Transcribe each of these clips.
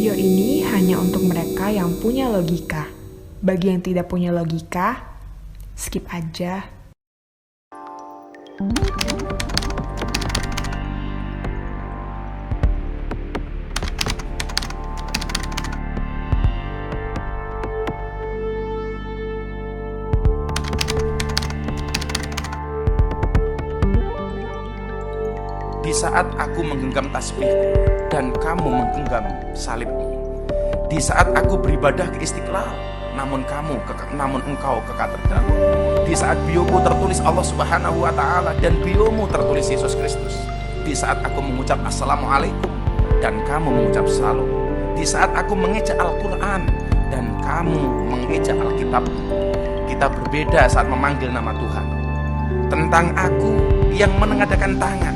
Video ini hanya untuk mereka yang punya logika. Bagi yang tidak punya logika, skip aja. Di saat aku menggenggam tasbihku dan kamu menggenggam salibmu, di saat aku beribadah ke Istiqlal, namun engkau ke katedral, di saat bioku tertulis Allah Subhanahu wa Ta'ala dan biomu tertulis Yesus Kristus, di saat aku mengucap Assalamualaikum dan kamu mengucap Salam, di saat aku mengeja Al-Quran dan kamu mengeja Alkitab, kita berbeda saat memanggil nama Tuhan. Tentang aku yang menengadakan tangan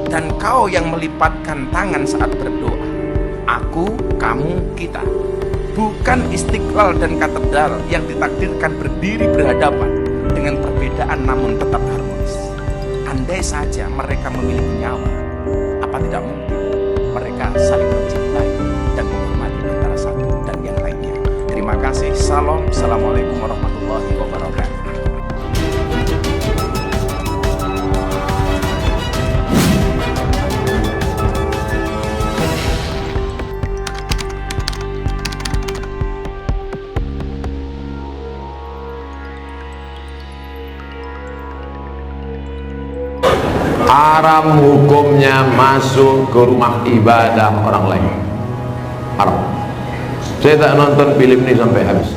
dan kau yang melipatkan tangan saat berdoa. Aku, kamu, kita. Bukan Istiqlal dan katedral yang ditakdirkan berdiri berhadapan dengan perbedaan namun tetap harmonis. Andai saja mereka memiliki nyawa, apa tidak mungkin mereka saling mencintai dan menghormati antara satu dan yang lainnya. Terima kasih. Salam. Assalamualaikum warahmatullahi wabarakatuh. Haram hukumnya masuk ke rumah ibadah orang lain. Haram. Saya tak nonton film ini sampai habis,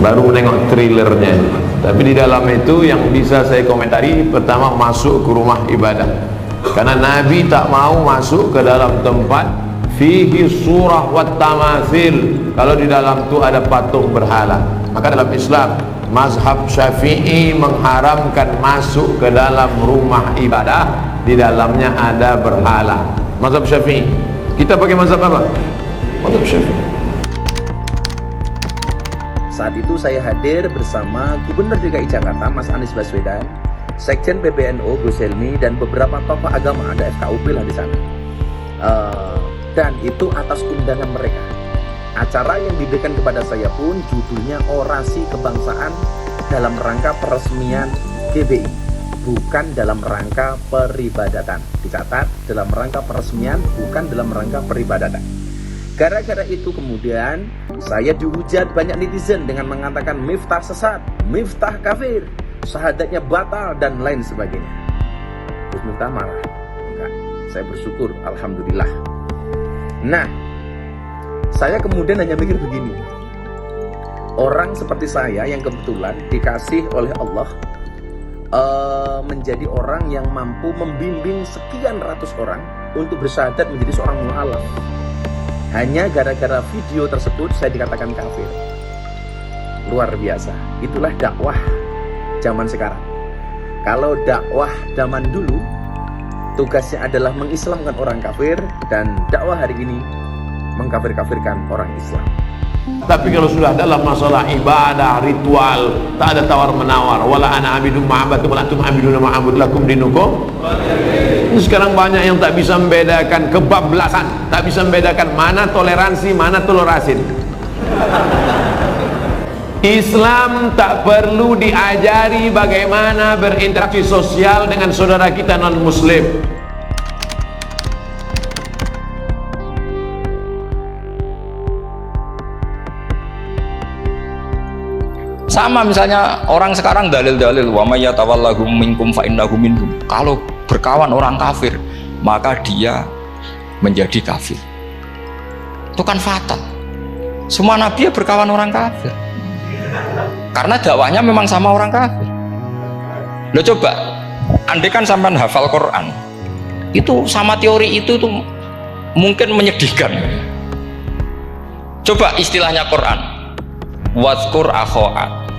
baru menengok trailernya. Tapi di dalam itu yang bisa saya komentari, pertama masuk ke rumah ibadah, karena Nabi tak mau masuk ke dalam tempat fihi surah wat tamathil, kalau di dalam itu ada patung berhala. Maka dalam Islam mazhab Syafi'i mengharamkan masuk ke dalam rumah ibadah di dalamnya ada berhala. Mazhab Syafi'i. Kita pakai mazhab apa? Mazhab Syafi'i. Saat itu saya hadir bersama Gubernur DKI Jakarta Mas Anies Baswedan, Sekjen PBNU Gus Helmi, dan beberapa tokoh agama, ada FKUP lah di sana. Dan itu atas undangan mereka. Acara yang diberikan kepada saya pun judulnya Orasi Kebangsaan dalam rangka peresmian GBI, bukan dalam rangka peribadatan. Dicatat, dalam rangka peresmian, bukan dalam rangka peribadatan. Gara-gara itu kemudian saya dihujat banyak netizen dengan mengatakan miftah sesat, miftah kafir, syahadatnya batal dan lain sebagainya. Gus Miftah marah? Enggak, saya bersyukur, alhamdulillah. Nah, saya kemudian hanya mikir begini, orang seperti saya yang kebetulan dikasih oleh Allah menjadi orang yang mampu membimbing sekian ratus orang untuk bersyahadat menjadi seorang mu'alaf, hanya gara-gara video tersebut saya dikatakan kafir. Luar biasa. Itulah dakwah zaman sekarang. Kalau dakwah zaman dulu tugasnya adalah mengislamkan orang kafir, dan dakwah hari ini mengkafir-kafirkan orang Islam. Tapi kalau sudah dalam masalah ibadah, ritual, tak ada tawar-menawar. Wala ana abidum ma'abatum wala antum abiduna ma'abud lakum dinukum. Ini sekarang banyak yang tak bisa membedakan kebablasan, tak bisa membedakan mana toleransi, mana tolerasin. Islam tak perlu diajari bagaimana berinteraksi sosial dengan saudara kita non-muslim. Sama misalnya orang sekarang dalil-dalil wa may yatawallahum minkum fa innahu minhum. Kalau berkawan orang kafir, maka dia menjadi kafir. Itu kan fatal. Semua nabi ya berkawan orang kafir. Karena dakwahnya memang sama orang kafir. Lo coba, andai kan sampean hafal Quran, itu sama teori itu tuh mungkin menyedihkan. Coba istilahnya Quran, wadhkur akho'at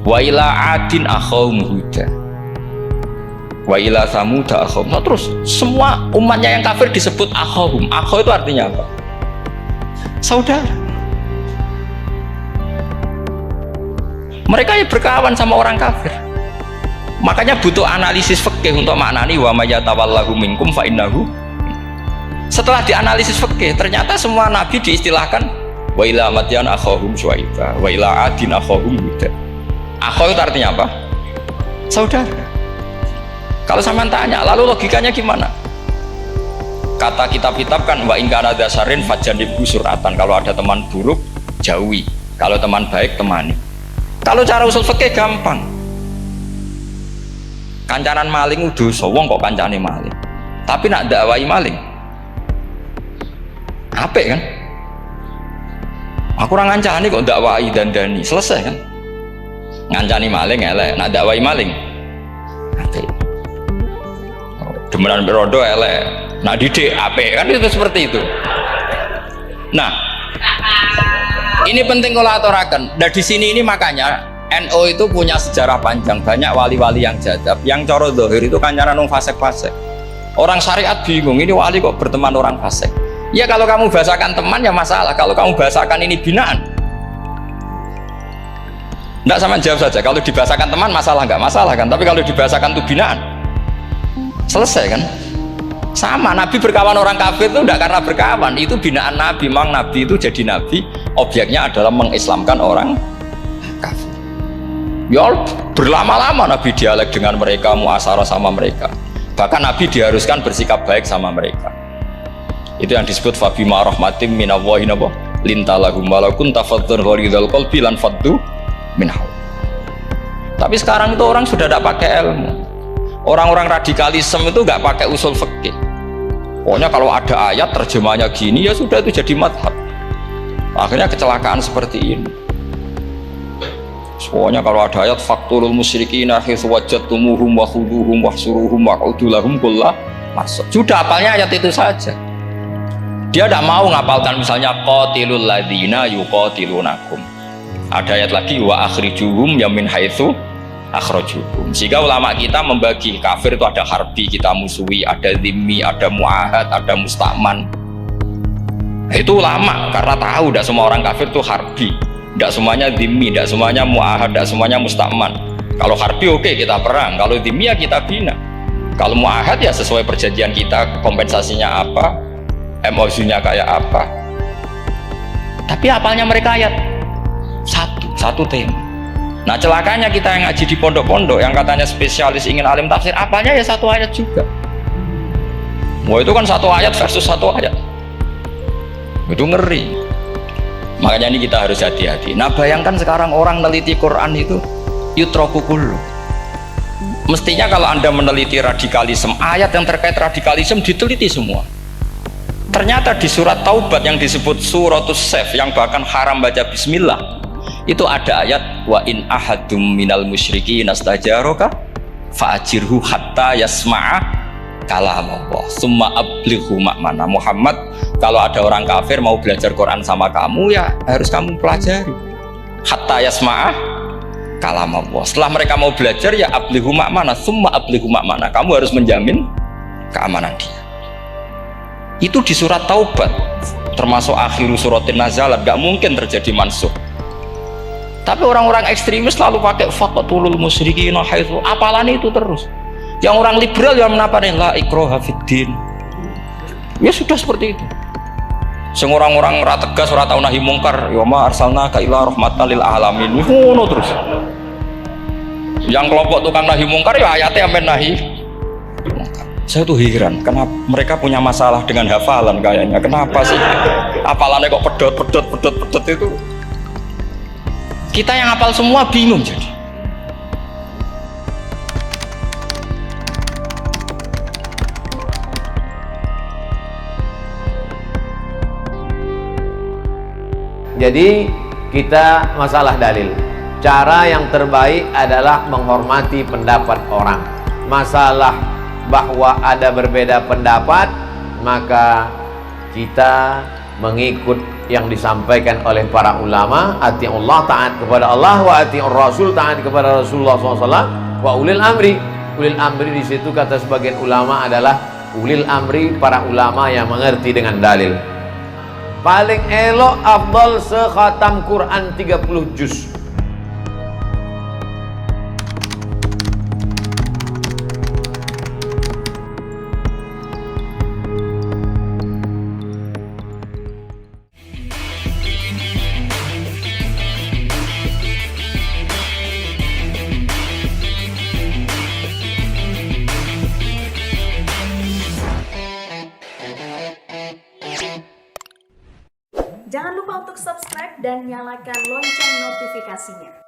wa ila adin akhawum huda wa ila samuda akhawum. Nah, terus semua umatnya yang kafir disebut akhawum. Akhaw itu artinya apa? Saudara. Mereka ya berkawan sama orang kafir. Makanya butuh analisis fikih untuk maknani wa may yatawallahu minkum fa innahu. Setelah dianalisis fikih, ternyata semua nabi diistilahkan wa ila madyan akhahum syuaiba wa ila adin akhahum huda. Akho itu artinya apa? Saudara. Kalau sampean tanya, lalu logikanya gimana? Kata kitab-kitab kan wa in kana dasarin fajanibhu suratan. Kalau ada teman buruk, jauhi. Kalau teman baik, temani. Kalau cara usul fikih gampang. Kancanan maling dosa, wong kok kancane maling. Tapi nak dakwai maling, apik kan? Aku ora ngancani kok dakwai dandani, selesai kan? Ngancani maling elek, nak dakwai maling apik. Demenan berodo elek, nak didik apik kan, itu seperti itu. Nah, ini penting kalau aturaken. Dan di sini ini makanya NU itu punya sejarah panjang, banyak wali-wali yang jadab, yang coro dohir itu kancanan wong fasik-fasik. Orang syariat bingung, ini wali kok berteman orang fasik. Ya kalau kamu bahasakan teman ya masalah, kalau kamu bahasakan ini binaan, enggak, sama jawab saja. Kalau dibahasakan teman masalah nggak masalah kan, tapi kalau dibahasakan itu binaan, selesai kan? Sama, Nabi berkawan orang kafir itu enggak karena berkawan, itu binaan Nabi. Memang Nabi itu jadi Nabi, objeknya adalah mengislamkan orang kafir. Ya berlama-lama Nabi dialek dengan mereka, muasyarah sama mereka. Bahkan Nabi diharuskan bersikap baik sama mereka. Itu yang disebut fabima rahmatim minallahi lintalahum walau kunta fadhdhar ghalidhal qalbi lan faddu min hawl. Tapi sekarang itu orang sudah tidak pakai ilmu. Orang-orang radikalisme itu nggak pakai usul fikih. Pokoknya kalau ada ayat terjemahnya gini ya sudah, itu jadi madhab. Akhirnya kecelakaan seperti ini. Pokoknya kalau ada ayat faqtulul musyrikina haitsu wajadtumuhum wa khuduhum wahsuruhum waq'udu lahum kulla marsad. Sudah hafalnya ayat itu saja. Dia tidak mau ngapalkan misalnya qatilul ladzina yuqatilunakum. Ada ayat lagi wa akhrijuhum yamin haitsu akhrajuhum. Sehingga ulama kita membagi kafir itu ada harbi, kita musuhi, ada dhimmi, ada muahad, ada musta'man. Itu ulama karena tahu tidak semua orang kafir itu harbi, tidak semuanya dhimmi, tidak semuanya muahad, tidak semuanya musta'man. Kalau harbi oke, kita perang, kalau dhimmi ya kita bina, kalau muahad ya sesuai perjanjian kita, kompensasinya apa, MOU-nya kayak apa. Tapi apalnya mereka ayat satu tema. Nah celakanya kita yang ngaji di pondok-pondok yang katanya spesialis ingin alim tafsir, apalnya ya satu ayat juga. Wah itu kan satu ayat versus satu ayat, itu ngeri. Makanya ini kita harus hati-hati. Nah bayangkan sekarang orang meneliti Quran itu yutroku kullu. Mestinya kalau anda meneliti radikalisme, ayat yang terkait radikalisme diteliti semua. Ternyata di surat Taubat yang disebut suratus Saif, yang bahkan haram baca bismillah, itu ada ayat wa in ahadum minal musyrikin nastajaraka fa'ajirhu hatta yasma'a kalamullah summa ablighu ma'mana. Muhammad, kalau ada orang kafir mau belajar Quran sama kamu ya harus kamu pelajari hatta yasma'a kalamullah. Setelah mereka mau belajar ya ablighu ma'mana, summa ablighu ma'mana, kamu harus menjamin keamanan dia. Itu di surat Taubat, termasuk akhiru suratin nazalat, gak mungkin terjadi mansuh. Tapi orang-orang ekstremis selalu pakai faqtulul musyrikin haitsu, apalan itu terus. Yang orang liberal yang menaparin la ikraha fiddin, ya sudah seperti itu. Sing orang-orang ora tegas, ora tau nahi mungkar, ya ma arsalnaka ila rahmatan lil alamin, ngono terus. Yang kelompok tukang nahi mungkar ya ayatnya amben nahi mungkar. Saya tuh heran, kenapa mereka punya masalah dengan hafalan kayaknya. Kenapa sih hafalannya kok pedot itu? Kita yang hafal semua bingung jadi. Jadi kita masalah dalil. Cara yang terbaik adalah menghormati pendapat orang. Masalah bahwa ada berbeda pendapat, maka kita mengikut yang disampaikan oleh para ulama. Ati'ullah, taat kepada Allah, wa ati'ur rasul, taat kepada Rasulullah SAW, wa ulil amri. Ulil amri di situ kata sebagian ulama adalah ulil amri, para ulama yang mengerti dengan dalil. Paling elok afdal sekhatam Quran 30 juz. Jangan lupa untuk subscribe dan nyalakan lonceng notifikasinya.